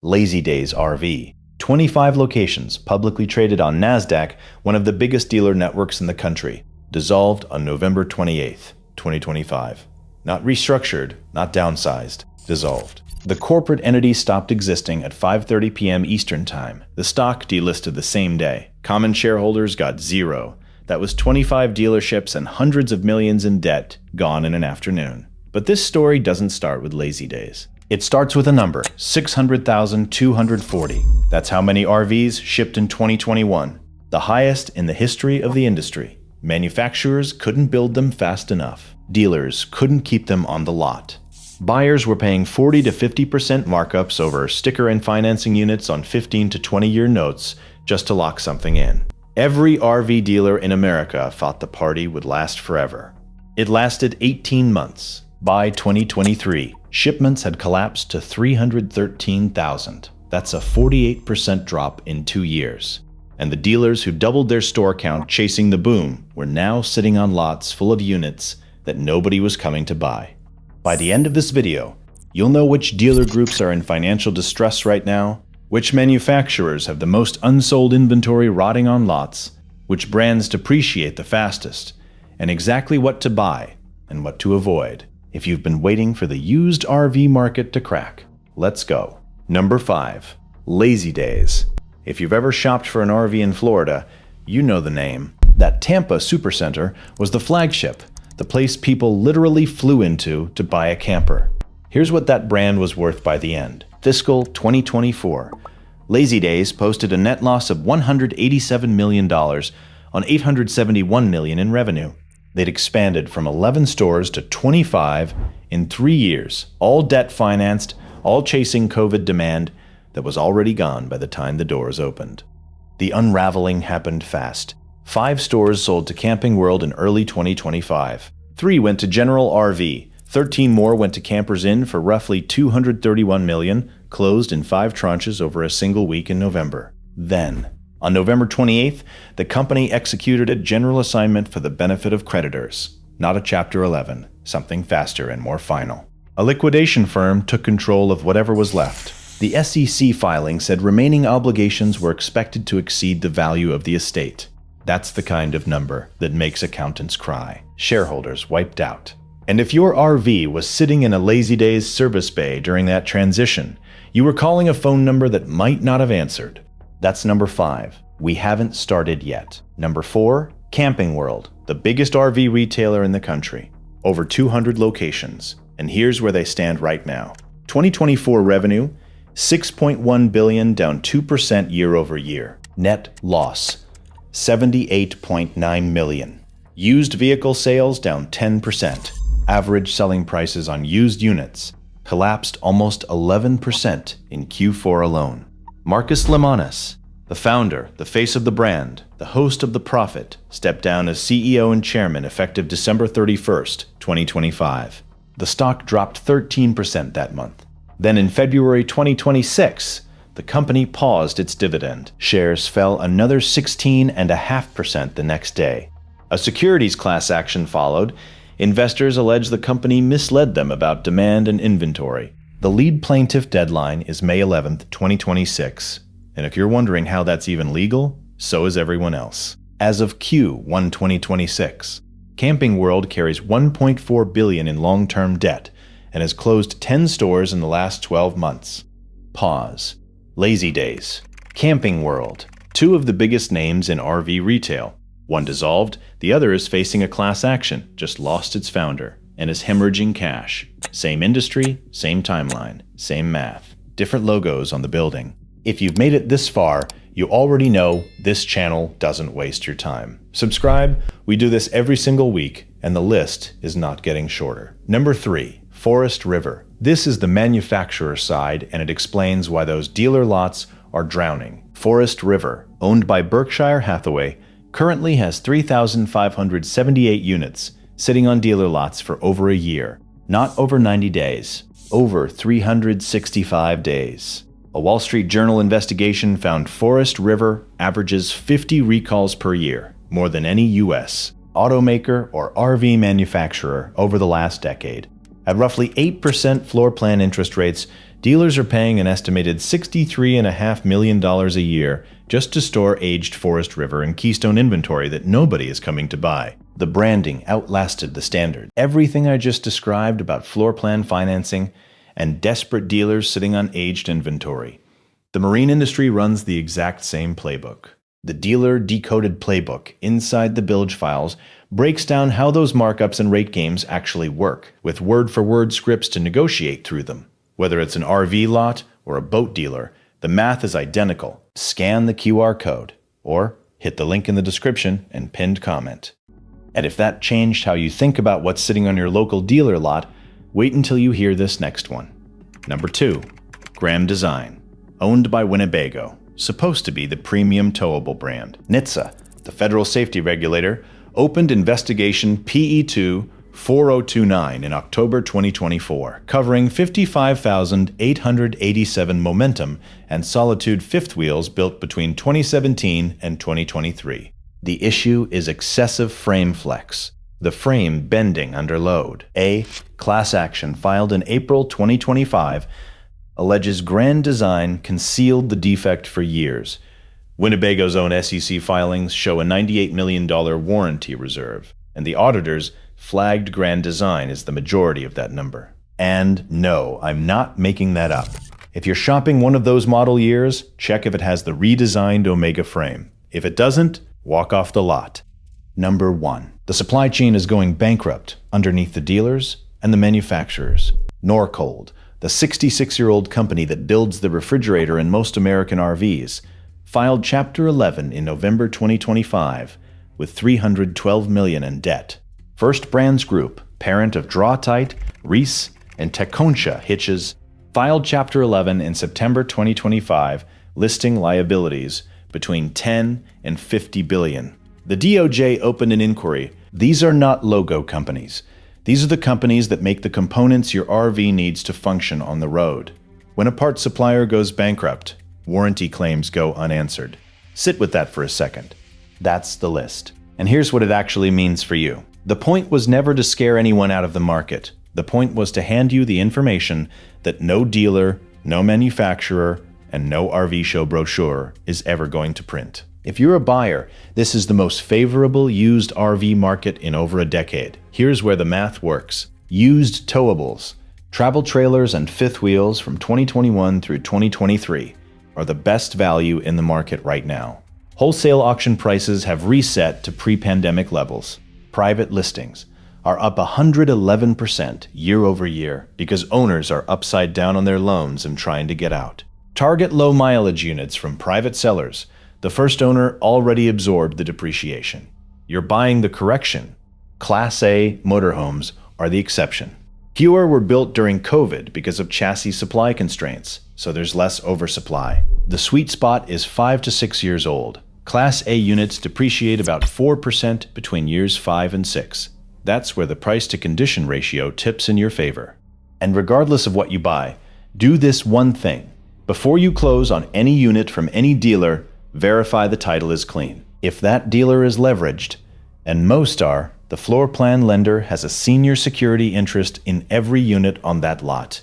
Lazydays RV. 25 locations, publicly traded on Nasdaq, one of the biggest dealer networks in the country. Dissolved on November 28, 2025. Not restructured, not downsized, dissolved. The corporate entity stopped existing at 5:30 p.m. Eastern Time. The stock delisted the same day. Common shareholders got zero. That was 25 dealerships and hundreds of millions in debt gone in an afternoon. But this story doesn't start with Lazydays. It starts with a number, 600,240. That's how many RVs shipped in 2021. The highest in the history of the industry. Manufacturers couldn't build them fast enough. Dealers couldn't keep them on the lot. Buyers were paying 40 to 50% markups over sticker and financing units on 15 to 20-year notes just to lock something in. Every RV dealer in America thought the party would last forever. It lasted 18 months. By 2023, shipments had collapsed to 313,000. That's a 48% drop in 2 years. And the dealers who doubled their store count chasing the boom were now sitting on lots full of units that nobody was coming to buy. By the end of this video, you'll know which dealer groups are in financial distress right now, which manufacturers have the most unsold inventory rotting on lots, which brands depreciate the fastest, and exactly what to buy and what to avoid if you've been waiting for the used RV market to crack. Let's go. Number 5. Lazydays. If you've ever shopped for an RV in Florida, you know the name. That Tampa Supercenter was the flagship, the place people literally flew into to buy a camper. Here's what that brand was worth by the end. Fiscal 2024. Lazydays posted a net loss of $187 million on $871 million in revenue. They'd expanded from 11 stores to 25 in 3 years, all debt financed, all chasing COVID demand that was already gone by the time the doors opened. The unraveling happened fast. 5 stores sold to Camping World in early 2025. 3 went to General RV. 13 more went to Campers Inn for roughly $231 million, closed in 5 tranches over a single week in November. Then, on November 28th, the company executed a general assignment for the benefit of creditors. Not a Chapter 11, something faster and more final. A liquidation firm took control of whatever was left. The SEC filing said remaining obligations were expected to exceed the value of the estate. That's the kind of number that makes accountants cry. Shareholders wiped out. And if your RV was sitting in a Lazydays service bay during that transition, you were calling a phone number that might not have answered. That's number 5. We haven't started yet. Number 4, Camping World, the biggest RV retailer in the country. Over 200 locations. And here's where they stand right now. 2024 revenue, $6.1 billion, down 2% year over year. Net loss, $78.9 million. Used vehicle sales down 10%. Average selling prices on used units collapsed almost 11% in Q4 alone. Marcus Lemonis, the founder, the face of the brand, the host of The Profit, stepped down as CEO and chairman effective December 31st, 2025. The stock dropped 13% that month. Then in February 2026, the company paused its dividend. Shares fell another 16.5% the next day. A securities class action followed. Investors allege the company misled them about demand and inventory. The lead plaintiff deadline is May 11, 2026. And if you're wondering how that's even legal, so is everyone else. As of Q1 2026, Camping World carries $1.4 billion in long-term debt and has closed 10 stores in the last 12 months. Pause. Lazydays. Camping World. 2 of the biggest names in RV retail. One dissolved, the other is facing a class action, just lost its founder, and is hemorrhaging cash. Same industry, same timeline, same math, different logos on the building. If you've made it this far, you already know this channel doesn't waste your time. Subscribe, we do this every single week, and the list is not getting shorter. Number 3, Forest River. This is the manufacturer side, and it explains why those dealer lots are drowning. Forest River, owned by Berkshire Hathaway, currently has 3,578 units sitting on dealer lots for over a year. Not over 90 days, over 365 days. A Wall Street Journal investigation found Forest River averages 50 recalls per year, more than any U.S. automaker or RV manufacturer over the last decade. At roughly 8% floor plan interest rates, dealers are paying an estimated $63.5 million a year just to store aged Forest River and Keystone inventory that nobody is coming to buy. The branding outlasted the standard. Everything I just described about floor plan financing and desperate dealers sitting on aged inventory. The marine industry runs the exact same playbook. The Dealer Decoded Playbook inside the bilge files breaks down how those markups and rate games actually work, with word-for-word scripts to negotiate through them. Whether it's an RV lot or a boat dealer, the math is identical. Scan the QR code, or hit the link in the description and pinned comment. And if that changed how you think about what's sitting on your local dealer lot, wait until you hear this next one. Number 2. Grand Design. Owned by Winnebago. Supposed to be the premium towable brand. NHTSA, the federal safety regulator, opened investigation PE2-4029 in October 2024, covering 55,887 Momentum and Solitude fifth wheels built between 2017 and 2023. The issue is excessive frame flex, the frame bending under load. A class action filed in April 2025 alleges Grand Design concealed the defect for years. Winnebago's own SEC filings show a $98 million warranty reserve, and the auditors flagged Grand Design as the majority of that number. And no, I'm not making that up. If you're shopping one of those model years, check if it has the redesigned Omega frame. If it doesn't, walk off the lot. Number 1. The supply chain is going bankrupt underneath the dealers and the manufacturers. Norcold, the 66-year-old company that builds the refrigerator in most American RVs, filed Chapter 11 in November 2025 with $312 million in debt. First Brands Group, parent of Draw-Tite, Reese, and Tecumseh Hitches, filed Chapter 11 in September 2025, listing liabilities between $10 and $50 billion. The DOJ opened an inquiry. These are not logo companies. These are the companies that make the components your RV needs to function on the road. When a parts supplier goes bankrupt, warranty claims go unanswered. Sit with that for a second. That's the list. And here's what it actually means for you. The point was never to scare anyone out of the market. The point was to hand you the information that no dealer, no manufacturer, and no RV show brochure is ever going to print. If you're a buyer, this is the most favorable used RV market in over a decade. Here's where the math works. Used towables, travel trailers and fifth wheels from 2021 through 2023 are the best value in the market right now. Wholesale auction prices have reset to pre-pandemic levels. Private listings are up 111% year over year because owners are upside down on their loans and trying to get out. Target low mileage units from private sellers. The first owner already absorbed the depreciation. You're buying the correction. Class A motorhomes are the exception. Fewer were built during COVID because of chassis supply constraints, so there's less oversupply. The sweet spot is 5 to 6 years old. Class A units depreciate about 4% between years 5 and 6. That's where the price-to-condition ratio tips in your favor. And regardless of what you buy, do this one thing. Before you close on any unit from any dealer, verify the title is clean. If that dealer is leveraged, and most are, the floor plan lender has a senior security interest in every unit on that lot.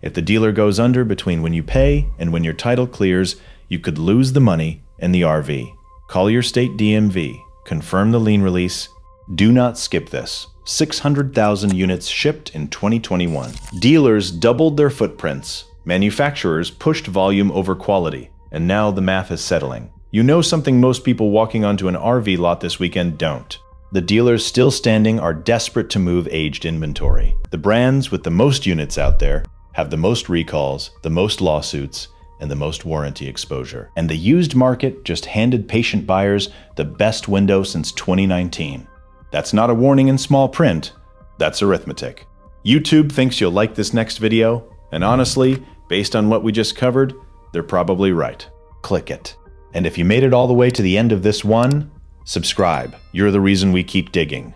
If the dealer goes under between when you pay and when your title clears, you could lose the money and the RV. Call your state DMV, confirm the lien release. Do not skip this. 600,000 units shipped in 2021. Dealers doubled their footprints. Manufacturers pushed volume over quality. And now the math is settling. You know something most people walking onto an RV lot this weekend don't. The dealers still standing are desperate to move aged inventory. The brands with the most units out there have the most recalls, the most lawsuits, and the most warranty exposure. And the used market just handed patient buyers the best window since 2019. That's not a warning in small print, that's arithmetic. YouTube thinks you'll like this next video, and honestly, based on what we just covered, they're probably right. Click it. And if you made it all the way to the end of this one, subscribe. You're the reason we keep digging.